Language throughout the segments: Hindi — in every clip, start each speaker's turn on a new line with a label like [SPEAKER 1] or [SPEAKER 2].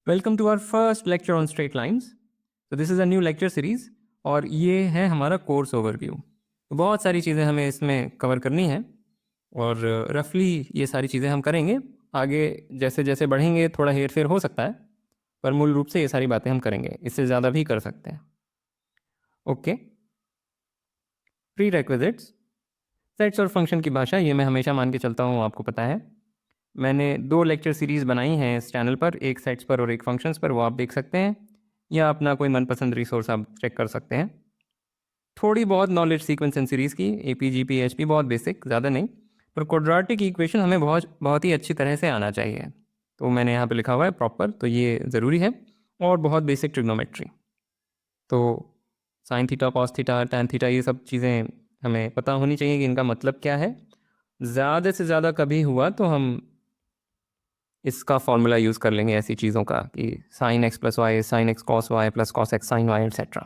[SPEAKER 1] Welcome to our first lecture on straight lines. तो this is a new lecture series और ये है हमारा कोर्स ओवरव्यू। तो बहुत सारी चीज़ें हमें इसमें कवर करनी है और रफली ये सारी चीज़ें हम करेंगे। आगे जैसे जैसे बढ़ेंगे थोड़ा हेर फेर हो सकता है, पर मूल रूप से ये सारी बातें हम करेंगे, इससे ज़्यादा भी कर सकते हैं। ओके, प्री रेक्विजिट्स, सेट्स और फंक्शन की भाषा, ये मैं हमेशा मान के चलता हूँ, आपको पता है। मैंने 2 लेक्चर सीरीज़ बनाई हैं इस चैनल पर, एक सेट्स पर और एक फंक्शंस पर, वो आप देख सकते हैं, या अपना कोई मनपसंद रिसोर्स आप चेक कर सकते हैं। थोड़ी बहुत नॉलेज सीक्वेंस एंड सीरीज़ की, एपी जीपी एचपी, बहुत बेसिक, ज़्यादा नहीं, पर क्वाड्रेटिक इक्वेशन हमें बहुत बहुत ही अच्छी तरह से आना चाहिए। तो मैंने यहाँ पे लिखा हुआ है प्रॉपर, तो ये ज़रूरी है। और बहुत बेसिक ट्रिग्नोमेट्री, तो sine theta, cos theta, tan theta, ये सब चीज़ें हमें पता होनी चाहिए कि इनका मतलब क्या है। ज़्यादा से ज़्यादा कभी हुआ तो हम इसका फॉर्मूला यूज़ कर लेंगे ऐसी चीज़ों का कि sine x plus y sine x cos y plus cos x sine y etcetera.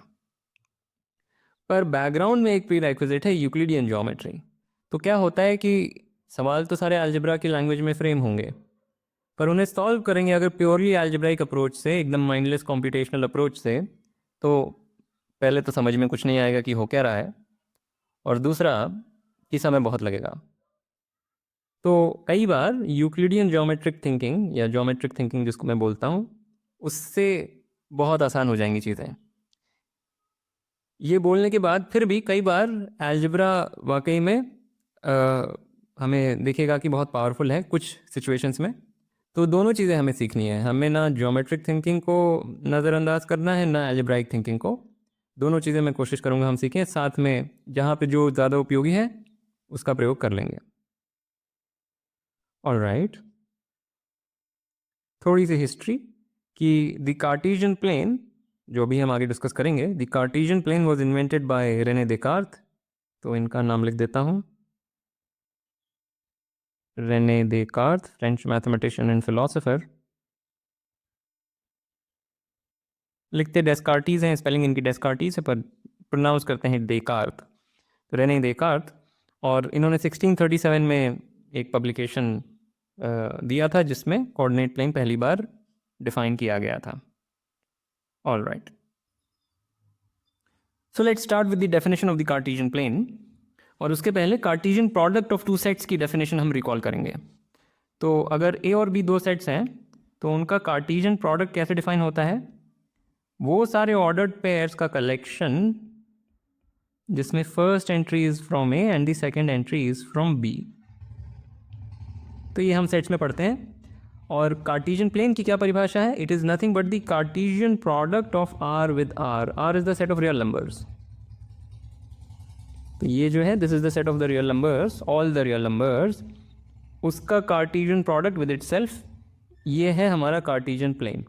[SPEAKER 1] पर बैकग्राउंड में एक प्री रिक्विजिट है यूक्लिडियन ज्योमेट्री। तो क्या होता है कि सवाल तो सारे अलजेब्रा की लैंग्वेज में फ्रेम होंगे, पर उन्हें सॉल्व करेंगे अगर प्योरली अलजेब्राइक अप्रोच से, एकदम माइंडलेस कॉम्पिटेशनल अप्रोच से, तो पहले तो समझ में कुछ नहीं आएगा कि हो क्या रहा है, और दूसरा कि समय बहुत लगेगा। तो कई बार यूक्लिडियन ज्योमेट्रिक थिंकिंग या ज्योमेट्रिक थिंकिंग जिसको मैं बोलता हूँ, उससे बहुत आसान हो जाएंगी चीज़ें। ये बोलने के बाद फिर भी कई बार अलजेब्रा वाकई में हमें दिखेगा कि बहुत पावरफुल है कुछ सिचुएशंस में। तो दोनों चीज़ें हमें सीखनी है, हमें ना ज्योमेट्रिक थिंकिंग को नज़रअंदाज करना है, ना अलजेब्राइक थिंकिंग को। दोनों चीज़ें मैं कोशिश करूँगा हम सीखें, साथ में जहाँ पे जो ज़्यादा उपयोगी है उसका प्रयोग कर लेंगे। ऑलराइट, थोड़ी सी हिस्ट्री कि द कार्टेशियन प्लेन, जो भी हम आगे डिस्कस करेंगे, the Cartesian plane was invented by Rene Descartes. तो इनका नाम लिख देता हूँ, Rene Descartes, French mathematician and philosopher. लिखते डेस्कार्टीज हैं, स्पेलिंग इनकी डेस्कार्टीज है, पर प्रोनाउंस करते हैं देकार्त। तो रेने देकार्त, और इन्होंने 1637 में एक पब्लिकेशन दिया था जिसमें कोऑर्डिनेट प्लेन पहली बार डिफाइन किया गया था। All right, so let's start with the definition of the Cartesian plane. और उसके पहले Cartesian product of two sets की डेफिनेशन हम रिकॉल करेंगे। तो अगर ए और बी दो सेट्स हैं तो उनका कार्टेशियन प्रोडक्ट कैसे डिफाइन होता है? वो सारे ऑर्डर्ड पेयर्स का कलेक्शन जिसमें first entry is from A and the second entry is from B. तो ये हम सेट्स में पढ़ते हैं। और कार्टेशियन प्लेन की क्या परिभाषा है? It is nothing but the Cartesian product of R with R. R is the set of real numbers. तो ये जो है, this is the set of the real numbers, all the real numbers, उसका कार्टेशियन प्रोडक्ट विद इटसेल्फ, ये है हमारा कार्टेशियन प्लेन।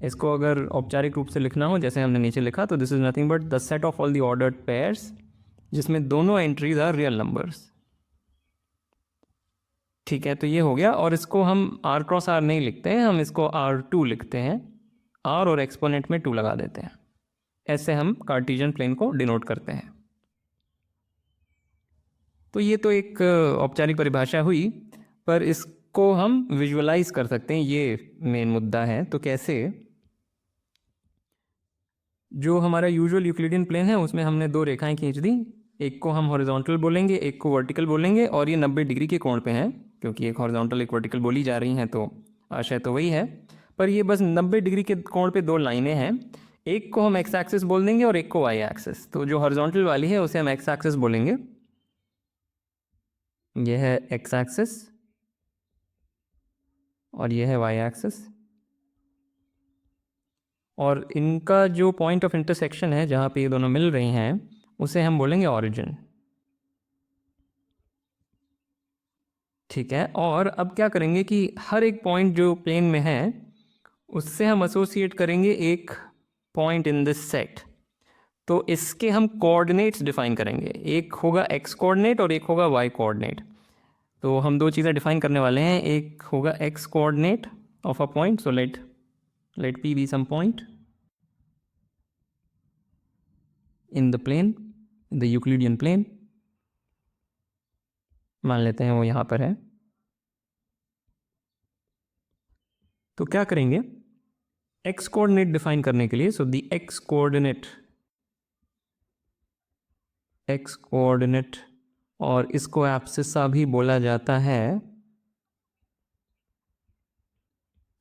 [SPEAKER 1] इसको अगर औपचारिक रूप से लिखना हो जैसे हमने नीचे लिखा, तो this is nothing but the set of all the ordered pairs जिसमें दोनों एंट्रीज आर रियल नंबर्स। ठीक है, तो ये हो गया। और इसको हम आर क्रॉस आर नहीं लिखते हैं, हम इसको R2 लिखते हैं, आर और एक्सपोनेंट में 2 लगा देते हैं। ऐसे हम कार्टेशियन प्लेन को डिनोट करते हैं। तो ये तो एक औपचारिक परिभाषा हुई, पर इसको हम विजुअलाइज कर सकते हैं, ये मेन मुद्दा है। तो कैसे? जो हमारा यूजुअल यूक्लिडियन प्लेन है उसमें हमने 2 रेखाएं खींच दी, एक को हम हॉरिजॉन्टल बोलेंगे, एक को वर्टिकल बोलेंगे, और ये 90 डिग्री के कोण पे हैं, क्योंकि एक हॉरिजॉन्टल एक वर्टिकल बोली जा रही हैं, तो आशय तो वही है। पर ये बस 90 डिग्री के कोण पे 2 लाइनें हैं, एक को हम एक्स एक्सिस बोल देंगे और एक को वाई एक्सिस। तो जो हॉरिजॉन्टल वाली है उसे हम एक्स एक्सिस बोलेंगे, यह है एक्स एक्सिस, और यह है वाई एक्सिस। और इनका जो पॉइंट ऑफ इंटरसेक्शन है जहाँ पे ये दोनों मिल रही हैं उसे हम बोलेंगे ऑरिजिन। ठीक है, और अब क्या करेंगे कि हर एक पॉइंट जो प्लेन में है उससे हम एसोसिएट करेंगे एक पॉइंट इन दिस सेट। तो इसके हम कोऑर्डिनेट्स डिफाइन करेंगे, एक होगा एक्स कोऑर्डिनेट और एक होगा वाई कोऑर्डिनेट। तो हम 2 चीज़ें डिफाइन करने वाले हैं, एक होगा x coordinate of a point, so let P be some point in the plane, in the Euclidean plane. मान लेते हैं वो यहाँ पर है। तो क्या करेंगे एक्स कोऑर्डिनेट डिफाइन करने के लिए, सो द एक्स कोऑर्डिनेट और इसको एब्सिसा भी बोला जाता है।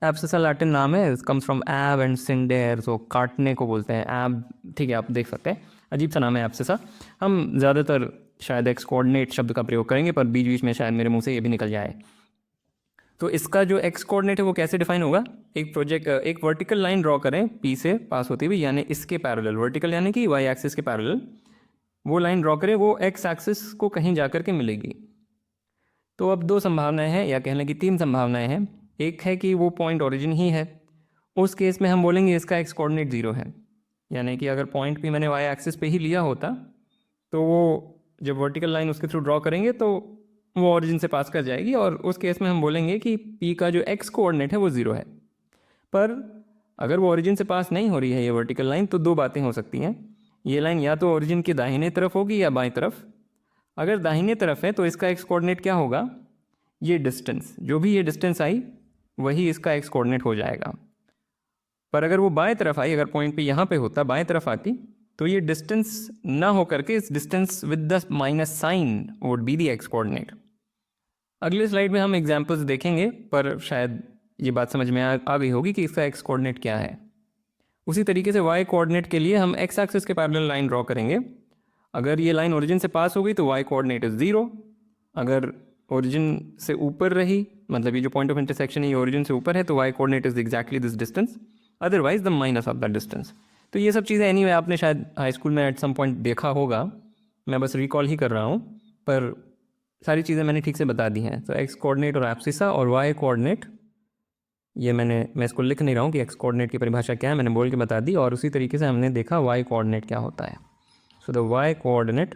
[SPEAKER 1] एब्सिसा लैटिन नाम है, कम्स फ्रॉम एब एंड सिंडेर, सो काटने को बोलते हैं एब। ठीक है, आप देख सकते हैं, अजीब सा नाम है एब्सिसा। हम ज़्यादातर शायद एक्स कोऑर्डिनेट शब्द का प्रयोग करेंगे, पर बीच बीच में शायद मेरे मुंह से ये भी निकल जाए। तो इसका जो एक्स कोऑर्डिनेट है वो कैसे डिफाइन होगा? एक वर्टिकल लाइन ड्रॉ करें पी से पास होती हुई, यानी इसके पैरेलल, वर्टिकल यानी कि वाई एक्सिस के पैरेलल वो लाइन ड्रॉ करें, वो एक्स एक्सिस को कहीं जा कर के मिलेगी। तो अब दो संभावनाएं हैं, या कहने की तीन संभावनाएं हैं। एक है कि वो पॉइंट ओरिजिन ही है, उस केस में हम बोलेंगे इसका एक्स कोऑर्डिनेट जीरो है, यानी कि अगर पॉइंट भी मैंने वाई एक्सिस पे ही लिया होता तो वो जब वर्टिकल लाइन उसके थ्रू ड्रॉ करेंगे तो वो ओरिजिन से पास कर जाएगी, और उस केस में हम बोलेंगे कि पी का जो एक्स कोऑर्डिनेट है वो ज़ीरो है। पर अगर वो ओरिजिन से पास नहीं हो रही है ये वर्टिकल लाइन, तो दो बातें हो सकती हैं। ये लाइन या तो ओरिजिन के दाहिने तरफ होगी या बाएं तरफ। अगर दाहिने तरफ है तो इसका एक्स कोऑर्डिनेट क्या होगा? ये डिस्टेंस, जो भी ये डिस्टेंस आई वही इसका एक्स कोऑर्डिनेट हो जाएगा। पर अगर वो बाएं तरफ आई, अगर पॉइंट पे यहाँ पे होता, बाएं तरफ आती, तो ये डिस्टेंस ना हो करके इस distance with the minus sign would be the x coordinate. अगले स्लाइड में हम एग्जांपल्स देखेंगे, पर शायद ये बात समझ में आ गई होगी कि इसका एक्स कोऑर्डिनेट क्या है। उसी तरीके से वाई कोऑर्डिनेट के लिए हम एक्स एक्सिस के पैरेलल लाइन ड्रॉ करेंगे। अगर ये लाइन ओरिजिन से पास हो गई तो वाई कोऑर्डिनेट इज ज़ीरो। अगर ओरिजिन से ऊपर रही, मतलब ये जो पॉइंट ऑफ इंटरसेक्शन है ये ओरिजिन से ऊपर है, तो y coordinate is exactly this distance, otherwise the minus of that distance. तो ये सब चीज़ें एनीवे आपने शायद हाई स्कूल में एट सम पॉइंट देखा होगा, मैं बस रिकॉल ही कर रहा हूँ, पर सारी चीज़ें मैंने ठीक से बता दी हैं। तो एक्स कोऑर्डिनेट और एब्सिसा और वाई कोऑर्डिनेट, ये मैं इसको लिख नहीं रहा हूँ कि एक्स कोऑर्डिनेट की परिभाषा क्या है, मैंने बोल के बता दी। और उसी तरीके से हमने देखा वाई कोऑर्डिनेट क्या होता है। सो द वाई कोऑर्डिनेट,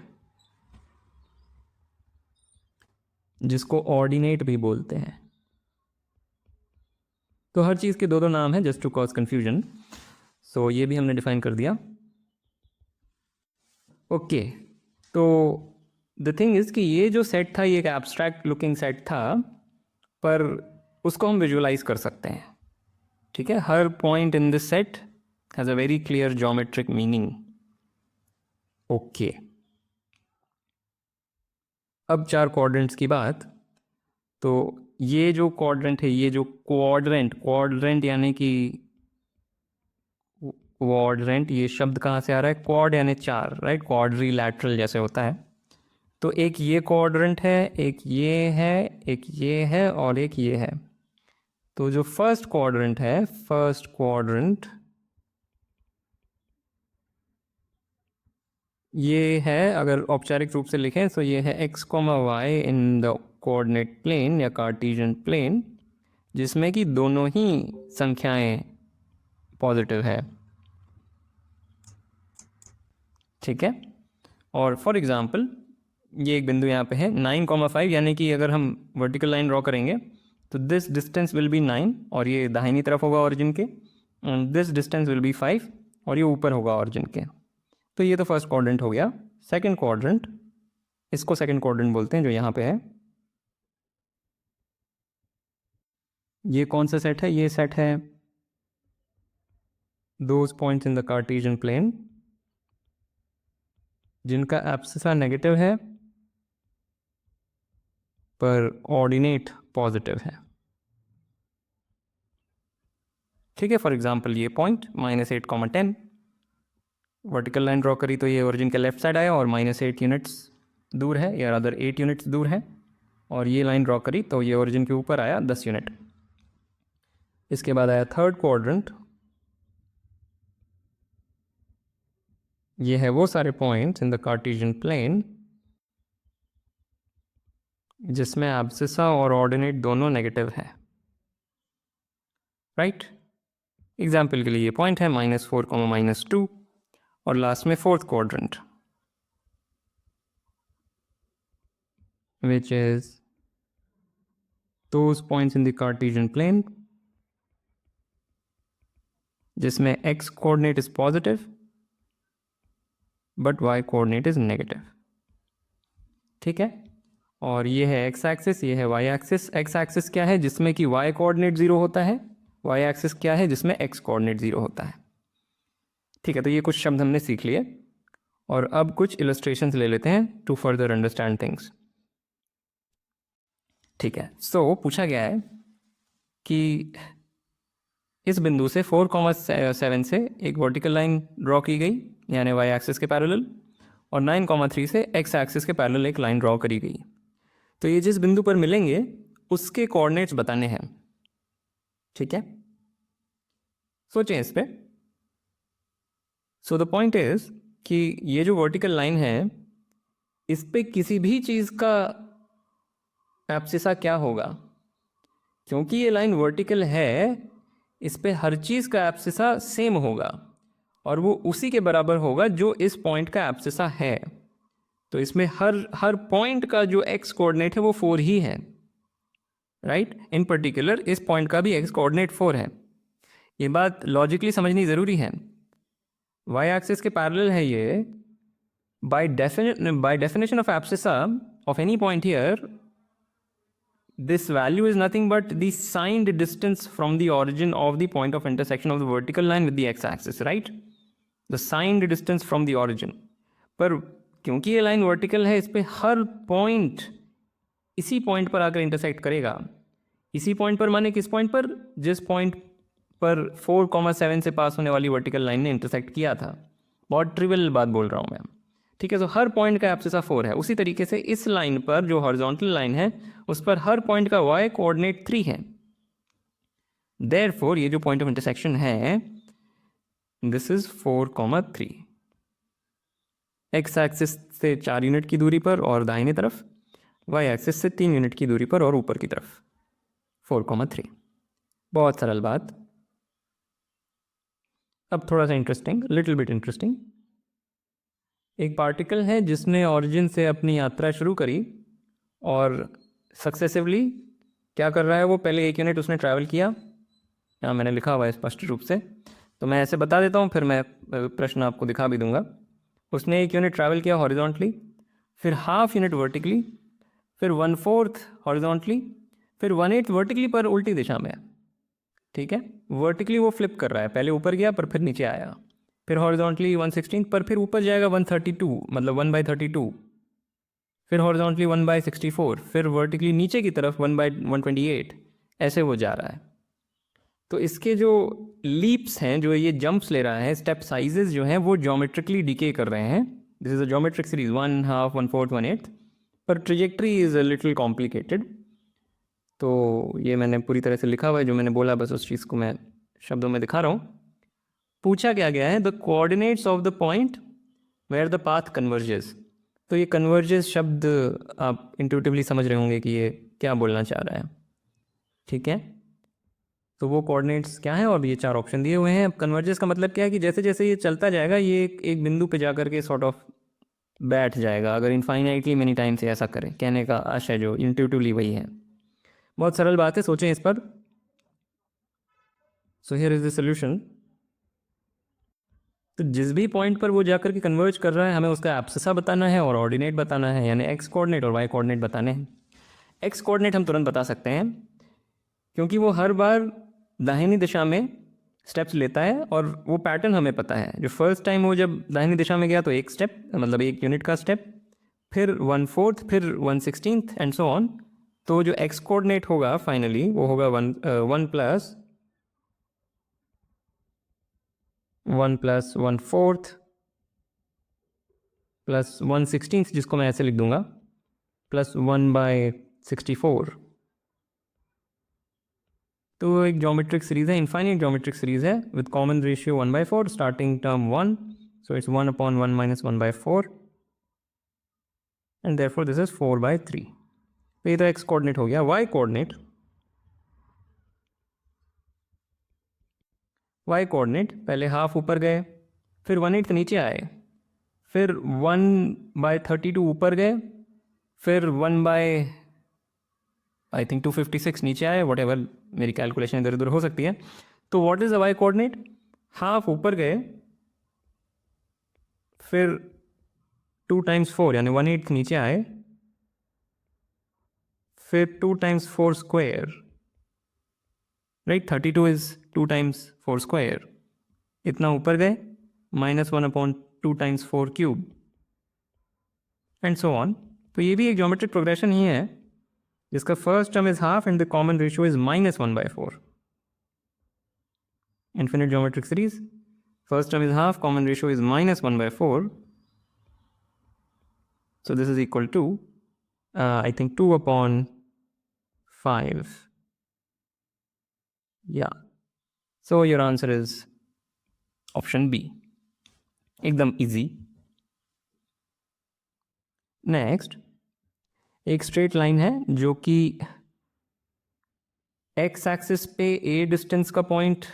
[SPEAKER 1] जिसको ऑर्डिनेट भी बोलते हैं, तो हर चीज़ के दो दो नाम हैं जस्ट टू कॉज कन्फ्यूजन। सो ये भी हमने डिफाइन कर दिया। ओके, तो द थिंग इज़ कि ये जो सेट था ये एक एब्स्ट्रैक्ट लुकिंग सेट था, पर उसको हम विजुअलाइज कर सकते हैं। ठीक है, हर point in this set has a very clear geometric meaning. Okay, अब चार क्वाड्रेंट्स की बात। तो ये जो क्वाड्रेंट है, ये जो क्वाड्रेंट यानी कि क्वाड्रेंट, ये शब्द कहाँ से आ रहा है? क्वाड यानी चार, राइट? क्वाड्रिलैटरल जैसे होता है। तो एक ये क्वाड्रेंट है, एक ये है, एक ये है और एक ये है। तो जो फर्स्ट क्वाड्रेंट है, फर्स्ट क्वाड्रेंट ये है, अगर औपचारिक रूप से लिखें तो ये है x, y in the coordinate plane या कार्टेशियन प्लेन, जिसमें कि दोनों ही संख्याएं पॉजिटिव है। ठीक है, और फॉर एग्जांपल ये एक बिंदु यहाँ पे है 9,5, यानी कि अगर हम वर्टिकल लाइन ड्रॉ करेंगे तो दिस डिस्टेंस विल बी 9 और ये दाहिनी तरफ होगा ओरिजिन के, and this distance will be 5 और ये ऊपर होगा ओरिजिन के। तो ये तो फर्स्ट क्वाड्रेंट हो गया। सेकंड क्वाड्रेंट, इसको सेकंड क्वाड्रेंट बोलते हैं, जो यहाँ पे है। ये कौन सा सेट है? ये सेट है those points in the Cartesian plane जिनका एब्सिसा नेगेटिव है पर ऑर्डिनेट पॉजिटिव है। ठीक है, फॉर एग्जांपल ये पॉइंट -8, 10 वर्टिकल लाइन ड्रॉ करी तो ये ओरिजिन के लेफ्ट साइड आया और -8 यूनिट्स दूर है, या अदर 8 यूनिट्स दूर है। और ये लाइन ड्रॉ करी तो ये ओरिजिन के ऊपर आया 10 यूनिट। इसके बाद आया थर्ड क्वाड्रेंट, ये है वो सारे points in the Cartesian plane जिसमें एब्सिसा और ऑर्डिनेट दोनों नेगेटिव है, राइट? एग्जाम्पल के लिए ये पॉइंट है -4, -2, और लास्ट में fourth quadrant which is those points in the Cartesian plane जिसमें x coordinate is positive but y coordinate is negative। ठीक है, और ये है x एक्सिस, ये है y एक्सिस। x एक्सिस क्या है? जिसमें कि y कोऑर्डिनेट 0 होता है, वाई एक्सिस क्या है जिसमें एक्स कोऑर्डिनेट 0 होता है। ठीक है, तो ये कुछ शब्द हमने सीख लिए और अब कुछ इलस्ट्रेशंस ले लेते हैं टू फर्दर अंडरस्टैंड थिंग्स। ठीक है, सो पूछा गया है कि इस बिंदु से 4,7 से एक वर्टिकल लाइन ड्रॉ की गई यानी वाई एक्सिस के पैरेलल, और 9,3 से एक्स एक्सिस के पैरेलल एक लाइन ड्रॉ करी गई। तो ये जिस बिंदु पर मिलेंगे उसके कोऑर्डिनेट्स बताने हैं। ठीक है, सोचें इस पे। सो द पॉइंट इज कि ये जो वर्टिकल लाइन है इस पे किसी भी चीज़ का एब्सिसा क्या होगा, क्योंकि ये लाइन वर्टिकल है इस पे हर चीज़ का एब्सिसा सेम होगा और वो उसी के बराबर होगा जो इस पॉइंट का एब्सिसा है। तो इसमें हर पॉइंट का जो एक्स कोऑर्डिनेट है वो 4 ही है, राइट। इन पर्टिकुलर इस पॉइंट का भी एक्स कोऑर्डिनेट 4 है। ये बात लॉजिकली समझनी ज़रूरी है। वाई एक्सिस के पैरेलल है ये। By definition of abscissa of any point here, this value is nothing but the signed distance from the origin of the point of intersection of the vertical line with the x-axis, right? The signed distance from the origin. पर क्योंकि ये लाइन वर्टिकल है इस पे हर पॉइंट इसी पॉइंट पर आकर इंटरसेक्ट करेगा। इसी पॉइंट पर माने किस पॉइंट पर? जिस पॉइंट पर 4,7 से पास होने वाली वर्टिकल लाइन ने इंटरसेक्ट किया था। बहुत ट्रिवियल बात बोल रहा हूँ मैं। ठीक है, तो हर पॉइंट का एब्सिसा 4 है। उसी तरीके से इस लाइन पर जो हॉरिजॉन्टल लाइन है उस पर हर पॉइंट का y कोऑर्डिनेट 3 है। देयरफॉर ये जो पॉइंट ऑफ इंटरसेक्शन है दिस इज 4,3। एक्स एक्सिस से 4 यूनिट की दूरी पर और दाहिने तरफ, y एक्सिस से 3 यूनिट की दूरी पर और ऊपर की तरफ 4,3। बहुत सरल बात। अब थोड़ा सा इंटरेस्टिंग, लिटिल बिट इंटरेस्टिंग। एक पार्टिकल है जिसने ऑरिजिन से अपनी यात्रा शुरू करी और सक्सेसिवली क्या कर रहा है वो, पहले 1 यूनिट उसने ट्रैवल किया। यहाँ मैंने लिखा हुआ है स्पष्ट रूप से, तो मैं ऐसे बता देता हूँ, फिर मैं प्रश्न आपको दिखा भी दूंगा। उसने 1 यूनिट ट्रैवल किया हॉरिजॉन्टली, फिर हाफ यूनिट वर्टिकली, फिर 1/4 हॉरिजॉन्टली, फिर 1/8 वर्टिकली पर उल्टी दिशा में। ठीक है, वर्टिकली वो फ्लिप कर रहा है, पहले ऊपर गया पर फिर नीचे आया, फिर हॉरिजॉन्टली 1/16 पर फिर ऊपर जाएगा 132 मतलब 1/32, फिर हॉरिजॉन्टली 1/64, फिर वर्टिकली नीचे की तरफ 1/128। ऐसे वो जा रहा है। तो इसके जो लीप्स हैं, जो ये जंप्स ले रहा है, स्टेप साइजेस जो हैं वो ज्योमेट्रिकली डिके कर रहे हैं। This is a geometric series 1/2, 1/4, 1/8, पर trajectory is a little complicated. तो ये मैंने पूरी तरह से लिखा हुआ है, जो मैंने बोला बस उस चीज़ को मैं शब्दों में दिखा रहा हूँ। पूछा क्या गया है, the coordinates of the point where the path converges. तो ये कन्वर्जेस शब्द आप इंट्यूटिवली समझ रहे होंगे कि ये क्या बोलना चाह रहा है। ठीक है, तो वो कोऑर्डिनेट्स क्या है और ये 4 ऑप्शन दिए हुए हैं। अब कन्वर्जेस का मतलब क्या है कि जैसे जैसे ये चलता जाएगा ये एक बिंदु पे जाकर के सॉर्ट ऑफ बैठ जाएगा, अगर इनफाइनाइटली मेनी टाइम से ऐसा करें। कहने का आशय जो इंट्यूटिवली वही है। बहुत सरल बात है, सोचें इस पर। So here is the solution. तो जिस भी पॉइंट पर वो जाकर के कन्वर्ज कर रहा है हमें उसका एब्सिसा बताना है और ऑर्डिनेट बताना है, यानी एक्स कोऑर्डिनेट और वाई कोऑर्डिनेट बताने हैं। एक्स कोऑर्डिनेट हम तुरंत बता सकते हैं क्योंकि वो हर बार दाहिनी दिशा में स्टेप्स लेता है और वो पैटर्न हमें पता है। जो फर्स्ट टाइम वो जब दाहिनी दिशा में गया तो 1 स्टेप मतलब 1 यूनिट का स्टेप, फिर 1/4, फिर 1/16 एंड सो ऑन। तो जो एक्स कोऑर्डिनेट होगा फाइनली वो होगा 1 + 1+1/4 प्लस 1/16, जिसको मैं ऐसे लिख दूंगा, प्लस 1/64। तो एक ज्योमेट्रिक सीरीज है, इनफाइनाइट ज्योमेट्रिक सीरीज है with common ratio 1/4, starting term 1, so it's 1/1 - 1/4 and therefore this is 4/3। तो ये तो एक्स कोऑर्डिनेट हो गया। वाई कोऑर्डिनेट, पहले हाफ ऊपर गए, फिर 1/8 नीचे आए, फिर 1/32 ऊपर गए, फिर 256 नीचे आए। वट एवर, मेरी कैलकुलेशन इधर उधर हो सकती है। तो what is the Y coordinate? Half ऊपर गए, फिर 2 × 4 यानी 1/8 नीचे आए, फिर 2 × 4 square right. 32 is 2 times 4 square, इतना ऊपर गए, -1/2 times 4 cube and so on. तो ये भी एक ज्योमेट्रिक प्रोग्रेशन ही है जिसका first term is half and the common ratio is -1/4. Infinite geometric series, first term is half, common ratio is -1/4. So this is equal to I think 2/5. Yeah, so your answer is option B. एकदम easy. नेक्स्ट एक स्ट्रेट लाइन है जो कि एक्स एक्सिस पे ए डिस्टेंस का पॉइंट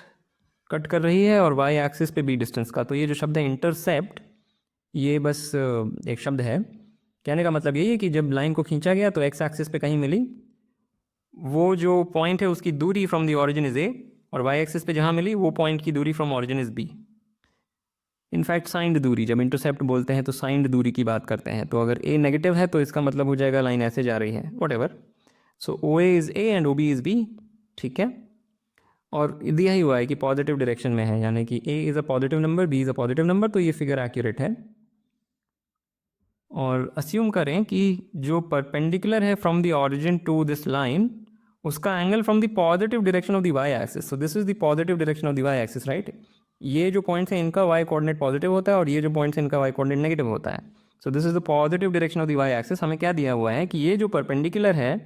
[SPEAKER 1] कट कर रही है और वाई एक्सिस पे बी डिस्टेंस का। तो ये जो शब्द है इंटरसेप्ट, ये बस एक शब्द है। कहने का मतलब यही है कि जब लाइन को खींचा गया तो एक्स एक्सिस पे कहीं मिली, वो जो पॉइंट है उसकी दूरी from the origin is a, और वाई एक्सिस पे जहाँ मिली वो पॉइंट की दूरी from origin is B. In fact signed दूरी, जब इंटरसेप्ट बोलते हैं तो साइंड दूरी की बात करते हैं। तो अगर ए नेगेटिव है तो इसका मतलब हो जाएगा लाइन ऐसे जा रही है, whatever. So O A is A and O B is B, ठीक है। और दिया ही हुआ है कि पॉजिटिव डायरेक्शन में है, यानी कि A is a positive number, B is a positive number, तो ये फिगर एक्यूरेट है। और अस्यूम करें कि जो परपेंडिकुलर है from the origin to this line, उसका angle from the positive direction of the Y axis. So this is the positive direction of the Y axis, right. ये जो पॉइंट्स हैं इनका वाई कोऑर्डिनेट पॉजिटिव होता है और ये जो पॉइंट्स हैं इनका वाई कोऑर्डिनेट नेगेटिव होता है। So this is the positive direction of the Y axis. हमें क्या दिया हुआ है कि ये जो परपेंडिकुलर है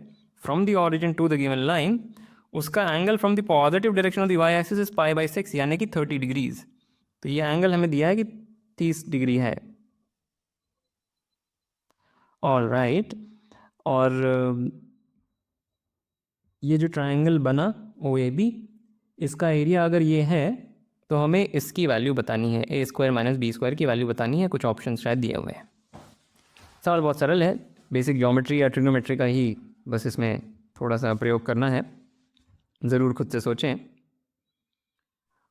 [SPEAKER 1] from the origin to the given line, उसका angle from the positive direction of the Y axis is π/6, यानी कि 30 डिग्रीज। तो ये एंगल हमें दिया है कि 30 डिग्री है। All right. और ये जो ट्रायंगल बना ओ ए बी, इसका एरिया अगर ये है तो हमें इसकी वैल्यू बतानी है, a² - b² की वैल्यू बतानी है। कुछ ऑप्शन शायद दिए हुए हैं। सवाल बहुत सरल है, बेसिक ज्योमेट्री या ट्रिग्नोमेट्री का ही बस इसमें थोड़ा सा प्रयोग करना है, ज़रूर खुद से सोचें।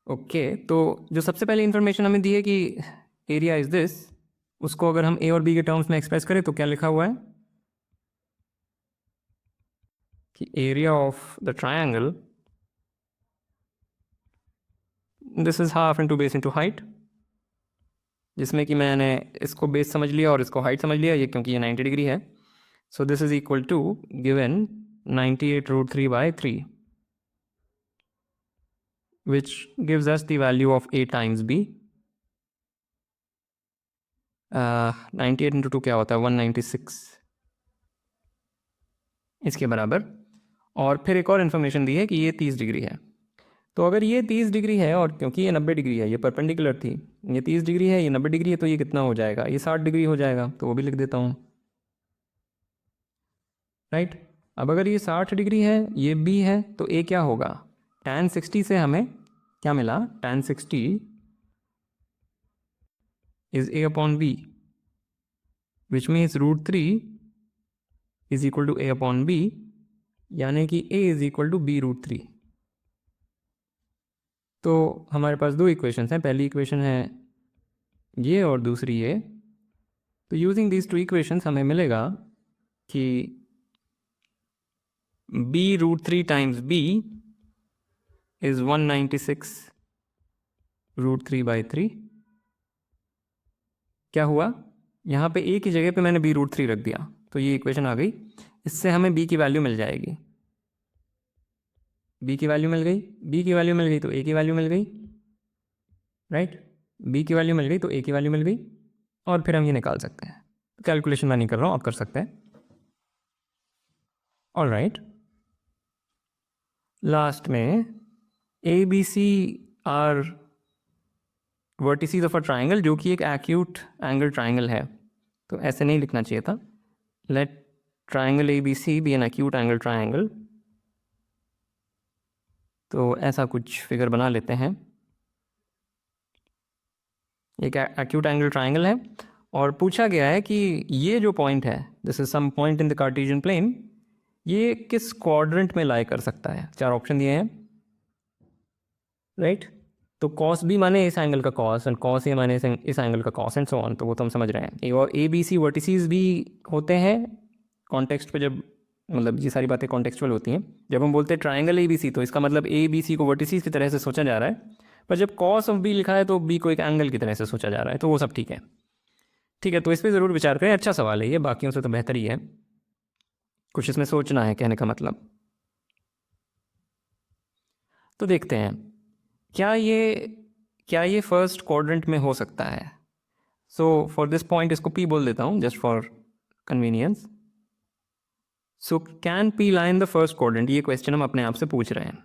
[SPEAKER 1] ओके, तो जो सबसे पहले इन्फॉर्मेशन हमें दी है कि एरिया इज़ दिस, उसको अगर हम ए और बी के टर्म्स में एक्सप्रेस करें तो क्या लिखा हुआ है कि area of the triangle, this is half into base into height, जिसमें कि मैंने इसको बेस समझ लिया और इसको हाइट समझ लिया, ये क्योंकि ये 90 डिग्री है। So this is equal to given 98√3/3, which gives us the value of a times b. 98 into 2 क्या होता है, 196 इसके बराबर। और फिर एक और इन्फॉर्मेशन दी है कि ये 30 डिग्री है। तो अगर ये 30 डिग्री है और क्योंकि ये 90 डिग्री है, ये परपेंडिकुलर थी, ये 30 डिग्री है, ये 90 डिग्री है, तो ये कितना हो जाएगा, ये 60 डिग्री हो जाएगा। तो वो भी लिख देता हूँ, राइट। अब अगर ये 60 डिग्री है, ये बी है, तो ए क्या होगा, tan 60 से हमें क्या मिला, tan 60 is a/b, which means √3 is equal to a/b, यानी कि a is equal to b√3। तो हमारे पास दो इक्वेशंस हैं, पहली इक्वेशन है ये और दूसरी ये। तो यूजिंग दीज टू इक्वेशंस हमें मिलेगा कि b√3 टाइम्स b इज 196√3/3। क्या हुआ, यहाँ पे a की जगह पे मैंने b√3 रख दिया, तो ये इक्वेशन आ गई। इससे हमें b की वैल्यू मिल जाएगी, b की वैल्यू मिल गई, b की वैल्यू मिल गई तो a की वैल्यू मिल गई, राइट। b की वैल्यू मिल गई तो a की वैल्यू मिल गई, और फिर हम ये निकाल सकते हैं। कैलकुलेशन मैं नहीं कर रहा हूँ, आप कर सकते हैं। ऑल राइट, लास्ट में A B C are vertices of a triangle, जो कि एक एक्यूट एंगल ट्राइंगल है। तो ऐसे नहीं लिखना चाहिए था, let triangle A B C be an acute angle triangle. तो ऐसा कुछ फिगर बना लेते हैं, एक एक्यूट एंगल ट्राइंगल है और पूछा गया है कि ये जो पॉइंट है, this is some point in the Cartesian plane, ये किस क्वाड्रेंट में लाई कर सकता है। 4 ऑप्शन दिए हैं, राइट। तो कॉस बी माने इस एंगल का कॉस, एंड कॉस ए माने इस एंगल का कॉस, एंड सो ऑन। तो वो तो हम समझ रहे हैं। और ए बी सी वर्टिसेस भी होते हैं कॉन्टेक्स्ट पे, जब मतलब ये सारी बातें कॉन्टेक्चुअल होती हैं। जब हम बोलते हैं ट्राइंगल ए बी सी, तो इसका मतलब ए बी सी को वर्टिसेस की तरह से सोचा जा रहा है, पर जब कॉस ऑफ बी लिखा है तो बी को एक एंगल की तरह से सोचा जा रहा है, तो वो सब ठीक है। ठीक है, तो इस पर ज़रूर विचार करें। अच्छा सवाल है ये, बाकियों से तो बेहतर ही है। कुछ इसमें सोचना है, कहने का मतलब। तो देखते हैं, क्या ये फर्स्ट क्वाड्रेंट में हो सकता है। सो फॉर दिस पॉइंट इसको पी बोल देता हूँ just for convenience. So can P lie in the first quadrant, ये क्वेश्चन हम अपने आप से पूछ रहे हैं।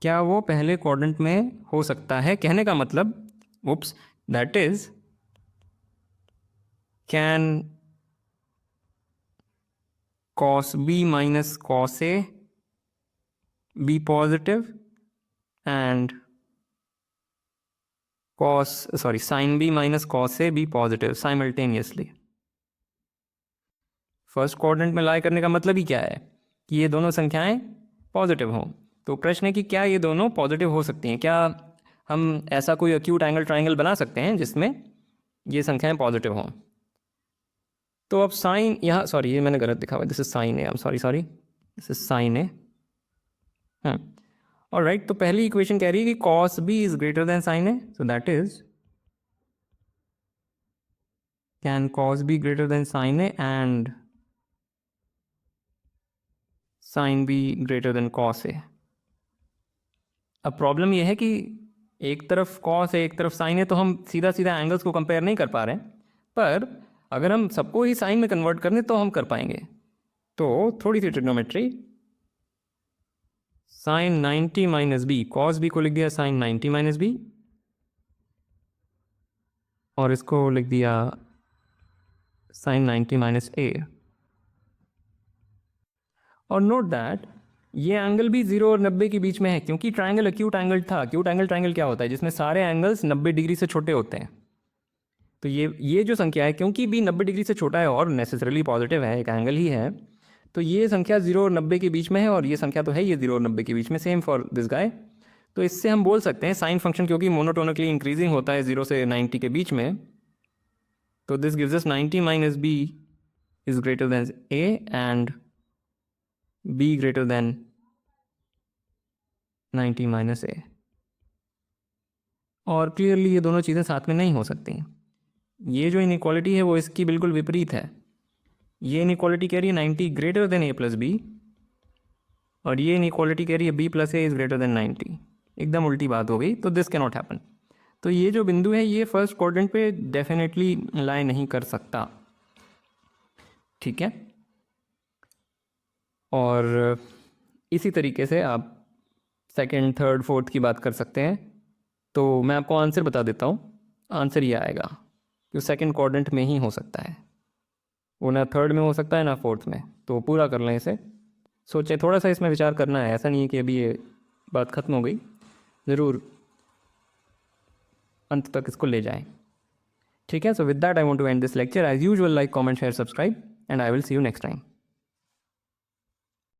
[SPEAKER 1] क्या वो पहले क्वाड्रेंट में हो सकता है, कहने का मतलब, oops, that is can cos b minus cos a be positive and sin b minus cos a be positive simultaneously। First quadrant में लाई करने का मतलब ही क्या है कि ये दोनों संख्याएं पॉजिटिव हों। तो प्रश्न है कि क्या ये दोनों पॉजिटिव हो सकती हैं, क्या हम ऐसा कोई एक्यूट एंगल ट्राइंगल बना सकते हैं जिसमें ये संख्याएं पॉजिटिव हों। तो अब साइन यहाँ, सॉरी ये मैंने गलत दिखा हुआ, this is sine A, I am sorry, this is sine A. हाँ, और राइट, तो पहली इक्वेशन कह रही है कि cos b is greater then sin a, so that is can cos b greater than sin a and sin b greater than cos a। अब प्रॉब्लम यह है कि एक तरफ cos है एक तरफ sin है, तो हम सीधा सीधा एंगल्स को कंपेयर नहीं कर पा रहे हैं, पर अगर हम सबको ही साइन में कन्वर्ट कर दें तो हम कर पाएंगे। तो थोड़ी सी trigonometry, sine 90 minus B, cos B को लिख दिया साइन 90 माइनस बी, और इसको लिख दिया साइन 90 माइनस ए। और नोट दैट ये एंगल भी 0 और 90 के बीच में है, क्योंकि ट्राइंगल एक्यूट एंगल था। एक्यूट एंगल ट्राइंगल क्या होता है, जिसमें सारे एंगल्स 90 डिग्री से छोटे होते हैं। तो ये जो संख्या है, क्योंकि बी 90 डिग्री से छोटा है और नेसेसरली पॉजिटिव है, एक एंगल ही है, तो ये संख्या 0 और 90 के बीच में है, और ये संख्या तो है ये 0 और 90 के बीच में, सेम फॉर दिस गाय। तो इससे हम बोल सकते हैं साइन फंक्शन क्योंकि मोनोटोनिकली इंक्रीजिंग होता है 0 से 90 के बीच में, तो this gives us 90 minus B is greater than A and B greater than 90 minus A. और क्लियरली ये दोनों चीज़ें साथ में नहीं हो सकती। ये जो इनइक्वालिटी है वो इसकी बिल्कुल विपरीत है। ये इनइक्वालिटी कह रही है 90 greater than A plus B, और ये इनइक्वालिटी कह रही है B plus A is greater than 90। एकदम उल्टी बात हो गई, तो दिस कैन नॉट हैपन। तो ये जो बिंदु है ये फर्स्ट क्वाड्रेंट पे डेफिनेटली लाई नहीं कर सकता। ठीक है, और इसी तरीके से आप सेकंड, थर्ड, फोर्थ की बात कर सकते हैं। तो मैं आपको आंसर बता देता हूँ। आंसर ये आएगा कि सेकंड क्वाड्रेंट में ही हो सकता है, वो ना थर्ड में हो सकता है ना फोर्थ में। तो पूरा कर लें इसे, सोचें, थोड़ा सा इसमें विचार करना है। ऐसा नहीं है कि अभी ये बात ख़त्म हो गई, ज़रूर अंत तक इसको ले जाएं। ठीक है, so with that I want to end this lecture. As usual, like, comment, share, subscribe, and I will see you next time.